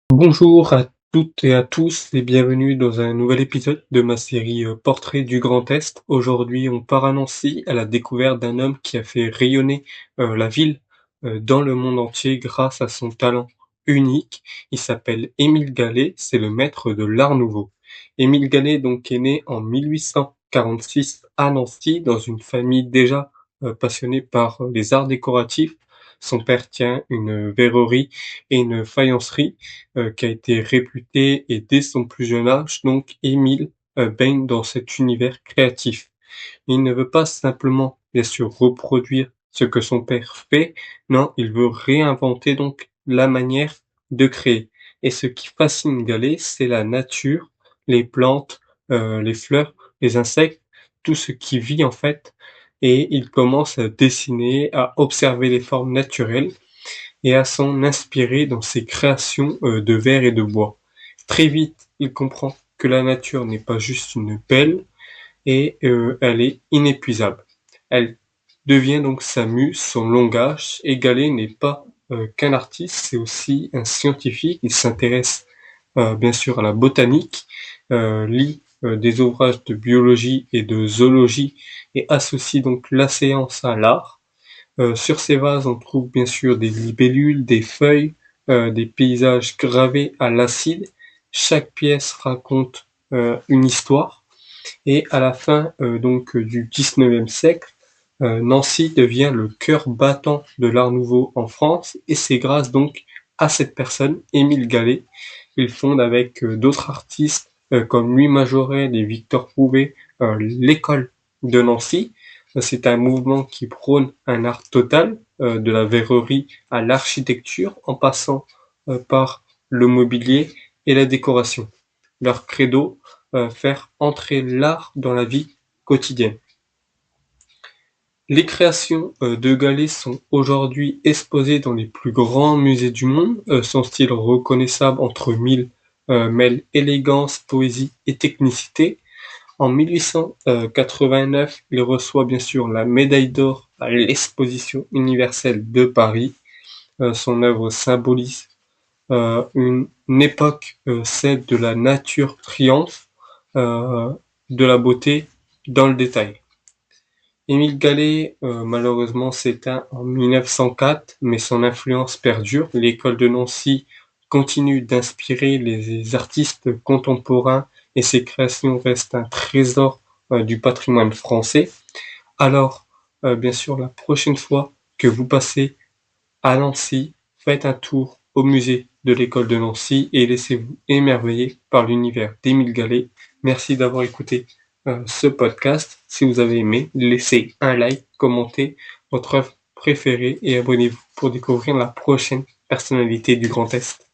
Bonjour à toutes et à tous et bienvenue dans un nouvel épisode de ma série Portrait du Grand Est. Aujourd'hui, on part à Nancy à la découverte d'un homme qui a fait rayonner la ville dans le monde entier grâce à son talent unique. Il s'appelle Émile Gallé, c'est le maître de l'Art Nouveau. Émile Gallé donc est né en 1846 à Nancy dans une famille déjà passionnée par les arts décoratifs. Son père tient une verrerie et une faïencerie qui a été réputé et dès son plus jeune âge, donc Émile baigne dans cet univers créatif. Il ne veut pas simplement, bien sûr, reproduire ce que son père fait, non, il veut réinventer donc la manière de créer. Et ce qui fascine Gallet, c'est la nature, les plantes, les fleurs, les insectes, tout ce qui vit en fait. Et il commence à dessiner, à observer les formes naturelles et à s'en inspirer dans ses créations de verre et de bois. Très vite, il comprend que la nature n'est pas juste une belle et elle est inépuisable. Elle devient donc sa muse, son langage, et Gallet n'est pas qu'un artiste, c'est aussi un scientifique. Il s'intéresse bien sûr à la botanique, lit des ouvrages de biologie et de zoologie et associe donc la séance à l'art. Sur ces vases, on trouve bien sûr des libellules, des feuilles, des paysages gravés à l'acide. Chaque pièce raconte une histoire. Et à la fin donc du XIXe siècle, Nancy devient le cœur battant de l'Art Nouveau en France. Et c'est grâce donc à cette personne, Émile Gallé, il fonde avec d'autres artistes comme Louis Majorelle et Victor Prouvé l'école de Nancy. C'est un mouvement qui prône un art total, de la verrerie à l'architecture, en passant par le mobilier et la décoration. Leur credo, faire entrer l'art dans la vie quotidienne. Les créations de Gallet sont aujourd'hui exposées dans les plus grands musées du monde. Son style reconnaissable entre mille mêle élégance, poésie et technicité. En 1889, il reçoit bien sûr la médaille d'or à l'exposition universelle de Paris. Son œuvre symbolise une époque, celle de la nature triomphe euh, de la beauté dans le détail. Émile Gallé, malheureusement, s'éteint en 1904, mais son influence perdure. L'école de Nancy continue d'inspirer les artistes contemporains et ses créations restent un trésor du patrimoine français. Alors, bien sûr, la prochaine fois que vous passez à Nancy, faites un tour au musée de l'école de Nancy et laissez-vous émerveiller par l'univers d'Émile Gallé. Merci d'avoir écouté ce podcast. Si vous avez aimé, laissez un like, commentez votre œuvre préférée et abonnez-vous pour découvrir la prochaine personnalité du Grand Est.